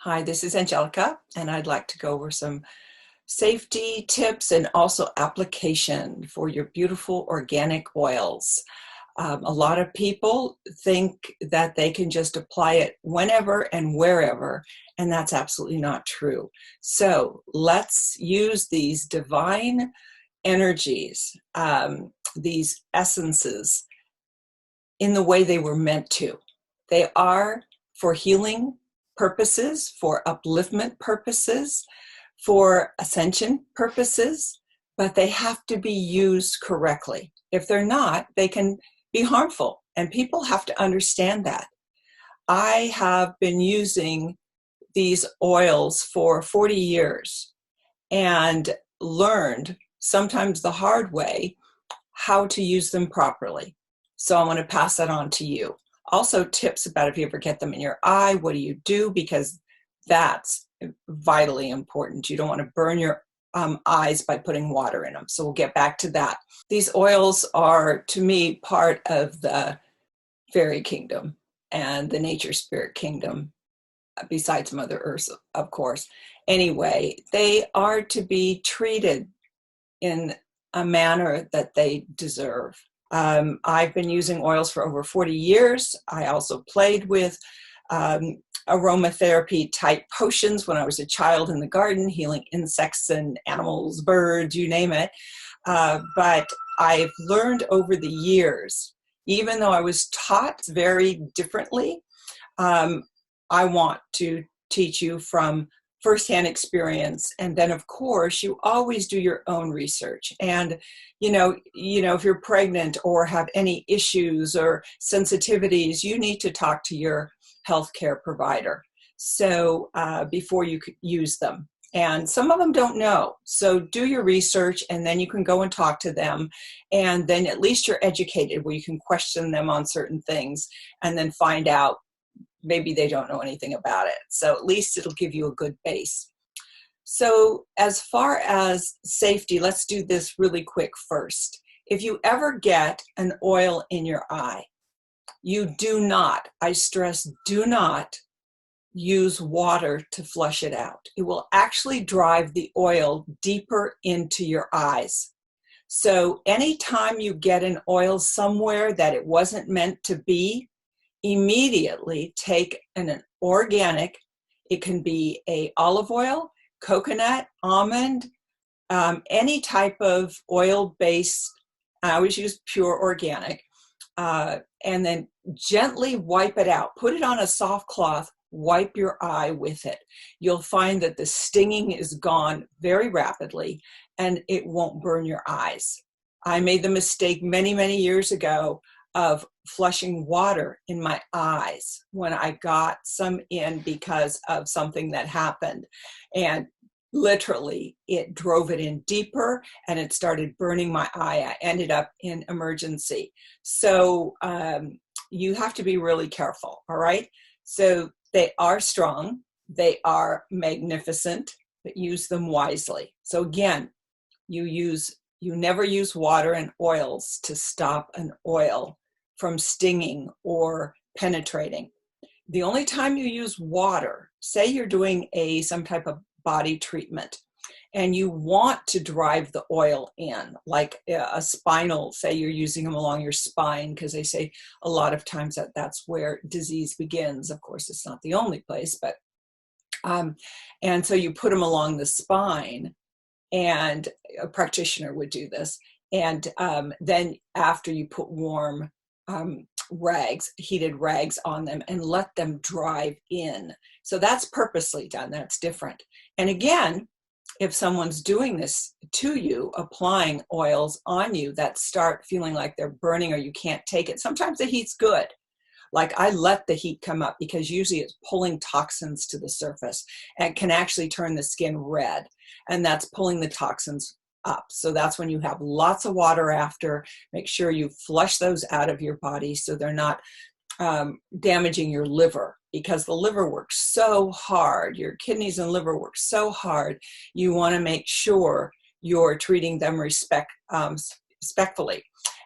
Hi, this is Angelica, and I'd like to go over some safety tips and also application for your beautiful organic oils. A lot of people think that they can just apply it whenever and wherever, and that's absolutely not true. So let's use these divine energies, these essences, in the way they were meant to. They are for healing purposes, for upliftment purposes, for ascension purposes, but they have to be used correctly. If they're not, they can be harmful, and people have to understand that. I have been using these oils for 40 years and learned, sometimes the hard way, how to use them properly. So I want to pass that on to you. Also tips about if you ever get them in your eye, what do you do? Because that's vitally important. You don't want to burn your eyes by putting water in them. So we'll get back to that. These oils are, to me, part of the fairy kingdom and the nature spirit kingdom, besides Mother Earth, of course. Anyway, they are to be treated in a manner that they deserve. I've been using oils for over 40 years. I also played with aromatherapy type potions when I was a child in the garden, healing insects and animals, birds, you name it. But I've learned over the years, even though I was taught very differently, I want to teach you from firsthand experience. And then, of course, you always do your own research. And, if you're pregnant or have any issues or sensitivities, you need to talk to your healthcare provider. So before you could use them. And some of them don't know. So do your research, and then you can go and talk to them. And then at least you're educated, where you can question them on certain things and then find out maybe they don't know anything about it. So at least it'll give you a good base. So as far as safety, let's do this really quick first. If you ever get an oil in your eye, you do not, I stress, do not use water to flush it out. It will actually drive the oil deeper into your eyes. So anytime you get an oil somewhere that it wasn't meant to be, immediately take an organic, it can be a olive oil, coconut, almond, any type of oil-based, I always use pure organic, and then gently wipe it out. Put it on a soft cloth, wipe your eye with it. You'll find that the stinging is gone very rapidly and it won't burn your eyes. I made the mistake many, many years ago of flushing water in my eyes when I got some in because of something that happened. And literally, it drove it in deeper and it started burning my eye. I ended up in emergency. So you have to be really careful, all right? So they are strong, they are magnificent, but use them wisely. So again, you never use water and oils to stop an oil from stinging or penetrating. The only time you use water, say you're doing some type of body treatment and you want to drive the oil in, like a spinal, say you're using them along your spine, because they say a lot of times that's where disease begins. Of course, it's not the only place, but and so you put them along the spine, and a practitioner would do this. And then after you put warm rags, heated rags on them and let them drive in. So that's purposely done. That's different. And again, if someone's doing this to you, applying oils on you that start feeling like they're burning or you can't take it, sometimes the heat's good. Like I let the heat come up because usually it's pulling toxins to the surface and can actually turn the skin red. And that's pulling the toxins up. So that's when you have lots of water after. Make sure you flush those out of your body so they're not damaging your liver, because the liver works so hard. Your kidneys and liver work so hard. You want to make sure you're treating them respectfully.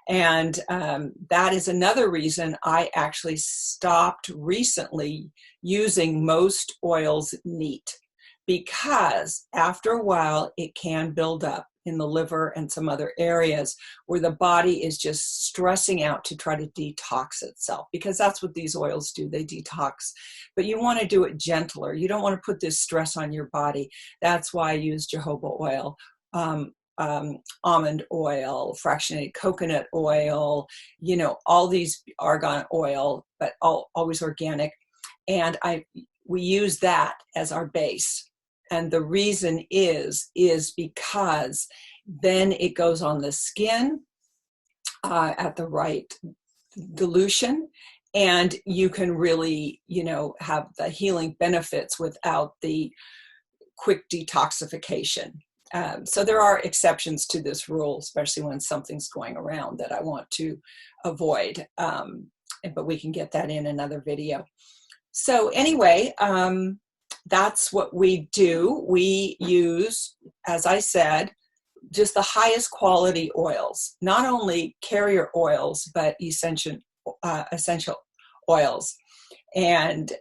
And that is another reason I actually stopped recently using most oils neat, because after a while it can build up in the liver and some other areas where the body is just stressing out to try to detox itself, because that's what these oils do. They detox, but you want to do it gentler. You don't want to put this stress on your body. That's why I use jojoba oil, almond oil, fractionated coconut oil, all these argan oil, but always organic. And we use that as our base. And the reason is because then it goes on the skin at the right dilution, and you can really, have the healing benefits without the quick detoxification. So there are exceptions to this rule, especially when something's going around that I want to avoid. But we can get that in another video. So anyway, that's what we do. We use, as I said, just the highest quality oils, not only carrier oils, but essential oils. And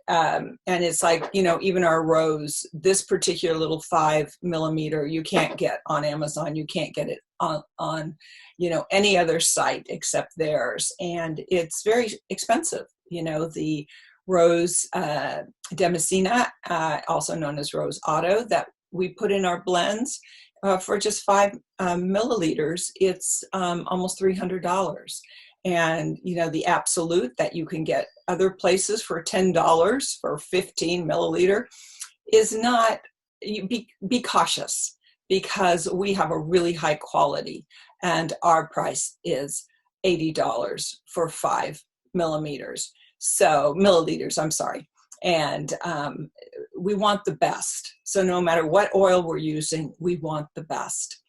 it's like, even our rose, this particular little 5 millimeter, you can't get on Amazon. You can't get it on any other site except theirs. And it's very expensive. The Rose Damascena, also known as Rose Otto, that we put in our blends for just 5 milliliters, it's almost $300. And the Absolute that you can get other places for $10 for 15 milliliter is not. Be cautious, because we have a really high quality, and our price is $80 for 5 millimeters. So milliliters, I'm sorry. And we want the best. So no matter what oil we're using, we want the best.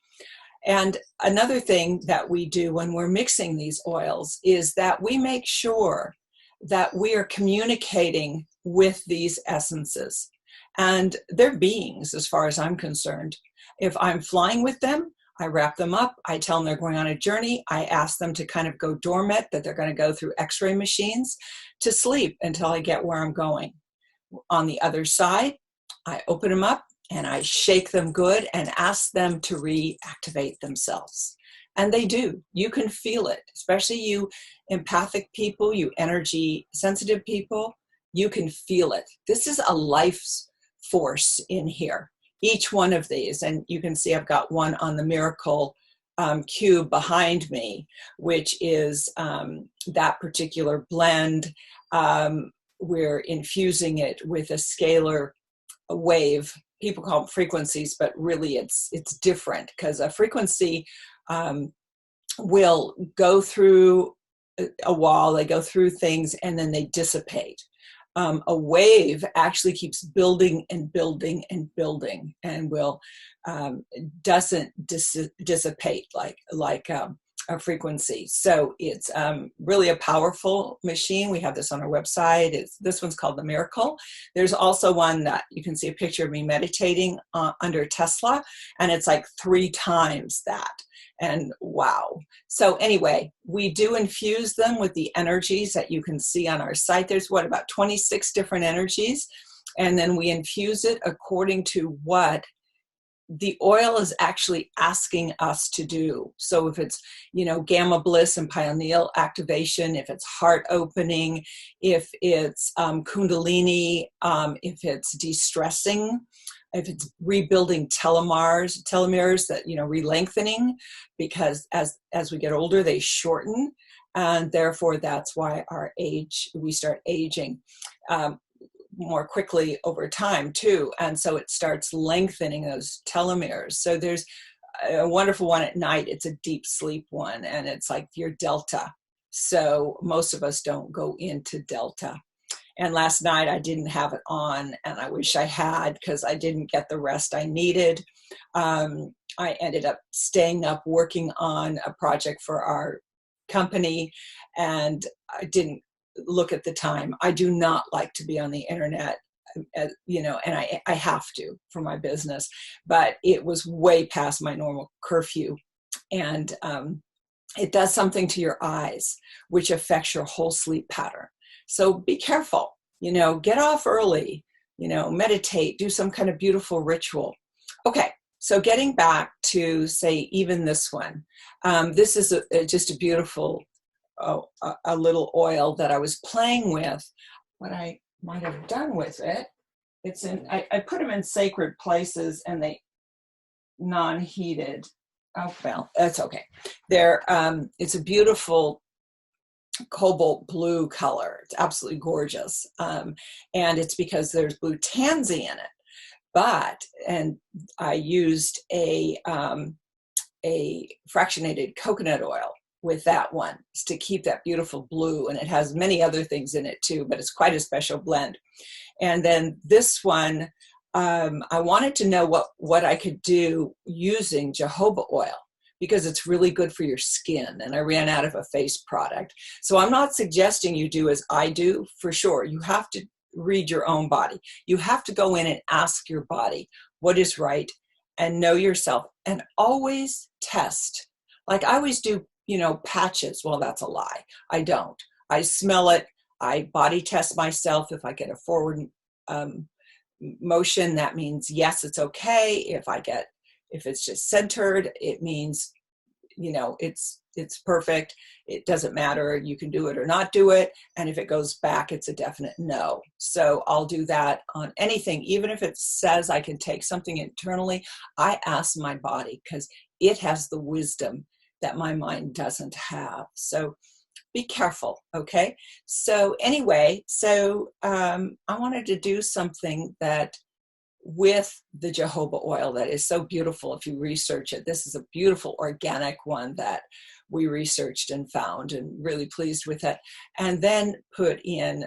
And another thing that we do when we're mixing these oils is that we make sure that we are communicating with these essences. And they're beings, as far as I'm concerned. If I'm flying with them, I wrap them up. I tell them they're going on a journey. I ask them to kind of go dormant, that they're going to go through x-ray machines to sleep until I get where I'm going. On the other side, I open them up and I shake them good and ask them to reactivate themselves. And they do. You can feel it, especially you empathic people, you energy sensitive people, you can feel it. This is a life force in here. Each one of these, and you can see I've got one on the miracle cube behind me, which is that particular blend. We're infusing it with a scalar wave. People call them frequencies, but really it's different, because a frequency will go through a wall, they go through things, and then they dissipate. A wave actually keeps building and building and building, and will doesn't dissipate like a frequency. So it's really a powerful machine. We have this on our website. This one's called the Miracle. There's also one that you can see a picture of me meditating under Tesla, and it's like 3 times that. And wow. So anyway, we do infuse them with the energies that you can see on our site. There's about 26 different energies. And then we infuse it according to what the oil is actually asking us to do. So if it's, gamma bliss and pineal activation, if it's heart opening, if it's kundalini, if it's de-stressing, if it's rebuilding telomeres that, re-lengthening, because as we get older, they shorten. And therefore, that's why we start aging more quickly over time too. And so it starts lengthening those telomeres. So there's a wonderful one at night. It's a deep sleep one, and it's like your delta. So most of us don't go into delta. And last night I didn't have it on, and I wish I had, because I didn't get the rest I needed. I ended up staying up working on a project for our company, and I didn't look at the time. I do not like to be on the internet, and I have to for my business, but it was way past my normal curfew. And it does something to your eyes, which affects your whole sleep pattern. So be careful, get off early, meditate, do some kind of beautiful ritual. Okay, so getting back to, say, even this one. This is just a beautiful, a little oil that I was playing with. What I might have done with it, I put them in sacred places and they non-heated. Oh, well, that's okay. It's a beautiful cobalt blue color. It's absolutely gorgeous. And it's because there's blue tansy in it. And I used a fractionated coconut oil with that one to keep that beautiful blue. And it has many other things in it too, but it's quite a special blend. And then this one, I wanted to know what I could do using jojoba oil, because it's really good for your skin. And I ran out of a face product. So I'm not suggesting you do as I do, for sure. You have to read your own body. You have to go in and ask your body what is right and know yourself, and always test. Like I always do, patches. Well, that's a lie. I don't. I smell it. I body test myself. If I get a forward motion, that means yes, it's okay. If it's just centered, it means, it's perfect. It doesn't matter. You can do it or not do it. And if it goes back, it's a definite no. So I'll do that on anything. Even if it says I can take something internally, I ask my body because it has the wisdom that my mind doesn't have. So be careful, okay? So anyway, I wanted to do something that with the jojoba oil that is so beautiful if you research it. This is a beautiful organic one that we researched and found, and really pleased with it. And then put in,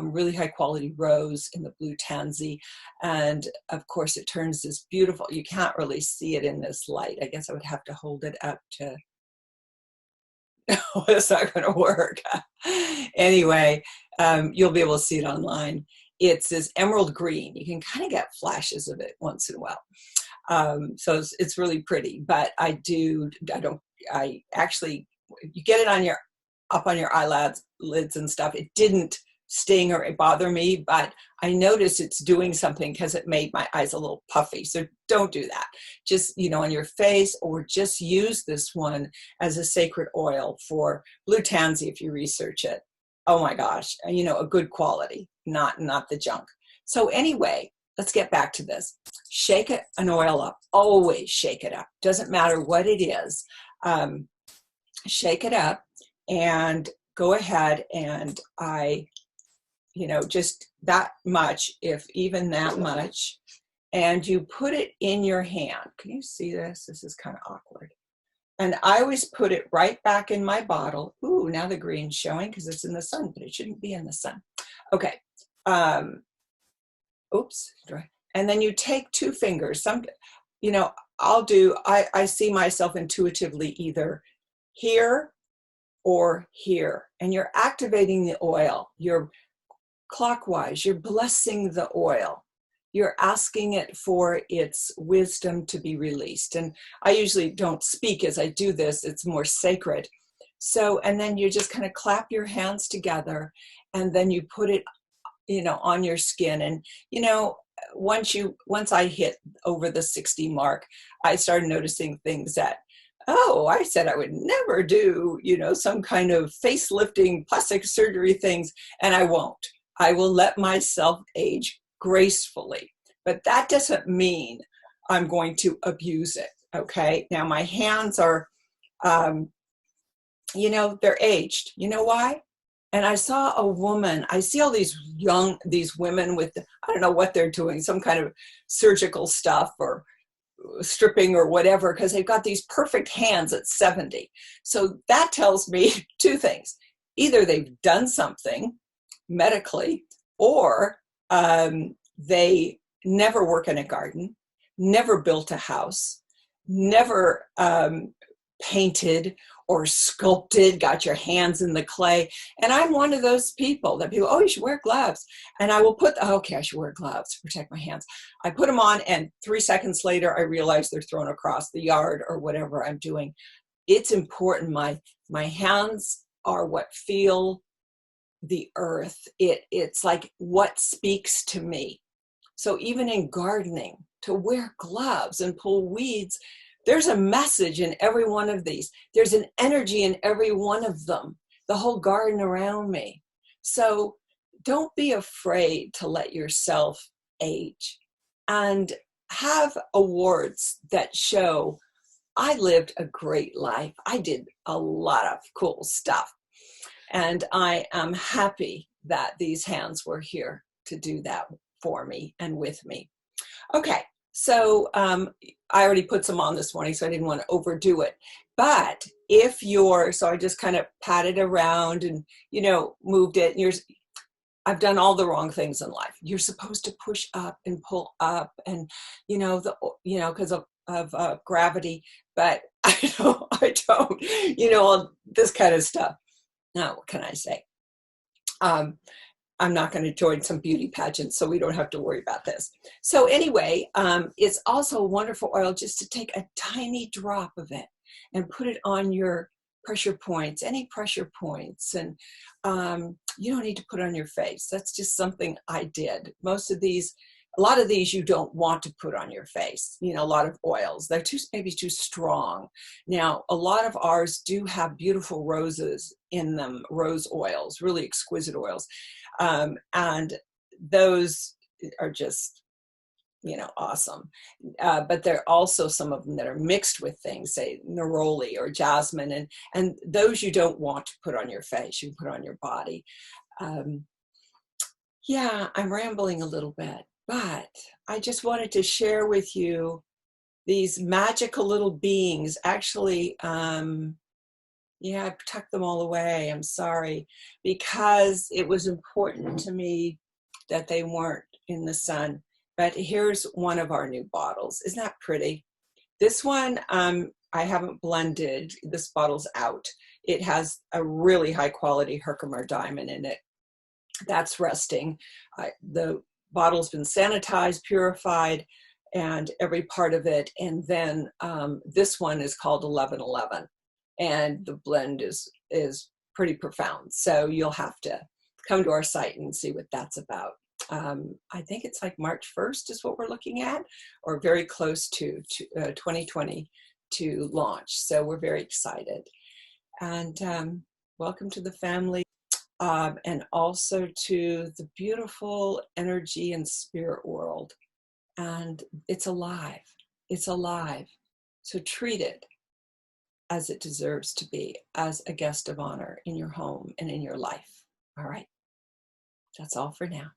really high quality rose in the blue tansy. And of course it turns this beautiful, you can't really see it in this light. I guess I would have to hold it up to, it's not going to work. Anyway, you'll be able to see it online. It's this emerald green. You can kind of get flashes of it once in a while. So it's really pretty, but you get it up on your eyelids and stuff. It didn't sting or bother me, but I noticed it's doing something because it made my eyes a little puffy. So don't do that. Just, on your face, or just use this one as a sacred oil for blue tansy if you research it. Oh my gosh, a good quality, not the junk. So anyway, let's get back to this. Shake an oil up. Always shake it up. Doesn't matter what it is. Shake it up and go ahead, and just that much, if even that much, and you put it in your hand. Can you see this? This is kind of awkward. And I always put it right back in my bottle. Ooh, now the green's showing because it's in the sun, but it shouldn't be in the sun. Okay. Oops. And then you take two fingers. I see myself intuitively either here or here. And you're activating the oil. You're clockwise. You're blessing the oil. You're asking it for its wisdom to be released. And I usually don't speak as I do this. It's more sacred. So, and then you just kind of clap your hands together, and then you put it, on your skin. And, once I hit over the 60 mark, I started noticing things that, I said I would never do, some kind of facelifting, plastic surgery things, and I won't. I will let myself age gracefully, but that doesn't mean I'm going to abuse it. Okay. Now my hands are, they're aged. You know why? And I saw a woman, I see all these women with, I don't know what they're doing, some kind of surgical stuff or stripping or whatever, because they've got these perfect hands at 70. So that tells me two things. Either they've done something medically, or they never work in a garden, never built a house, never painted or sculpted, got your hands in the clay. And I'm one of those people that people, you should wear gloves. And I will I should wear gloves to protect my hands. I put them on, and 3 seconds later, I realize they're thrown across the yard or whatever I'm doing. it's important. My hands are what feel the earth. It's like what speaks to me. So even in gardening, to wear gloves and pull weeds, there's a message in every one of these. There's an energy in every one of them, the whole garden around me. So don't be afraid to let yourself age, and have awards that show I lived a great life. I did a lot of cool stuff. And I am happy that these hands were here to do that for me and with me. Okay, so I already put some on this morning, so I didn't want to overdo it. But if you're, so I just kind of patted around and, you know, moved it. And I've done all the wrong things in life. You're supposed to push up and pull up, and because of gravity. But I don't, all this kind of stuff. Now, what can I say? I'm not going to join some beauty pageant, so we don't have to worry about this. So anyway, it's also a wonderful oil just to take a tiny drop of it and put it on your pressure points, any pressure points. And you don't need to put on your face. That's just something I did. A lot of these you don't want to put on your face. A lot of oils, they're maybe too strong. Now, a lot of ours do have beautiful roses in them, rose oils, really exquisite oils. And those are just, awesome. But there are also some of them that are mixed with things, say neroli or jasmine, and those you don't want to put on your face. You can put on your body. Yeah, I'm rambling a little bit, but I just wanted to share with you these magical little beings. Actually, I tucked them all away. I'm sorry, because it was important to me that they weren't in the sun. But here's one of our new bottles. Isn't that pretty? This one, I haven't blended. This bottle's out. It has a really high quality Herkimer diamond in it. That's resting. The bottle's been sanitized, purified, and every part of it. And then this one is called 1111. And the blend is pretty profound. So you'll have to come to our site and see what that's about. I think it's like March 1st is what we're looking at, or very close to 2020 to launch. So we're very excited. And welcome to the family, and also to the beautiful energy and spirit world. And it's alive. It's alive. So treat it as it deserves to be, as a guest of honor in your home and in your life. All right. That's all for now.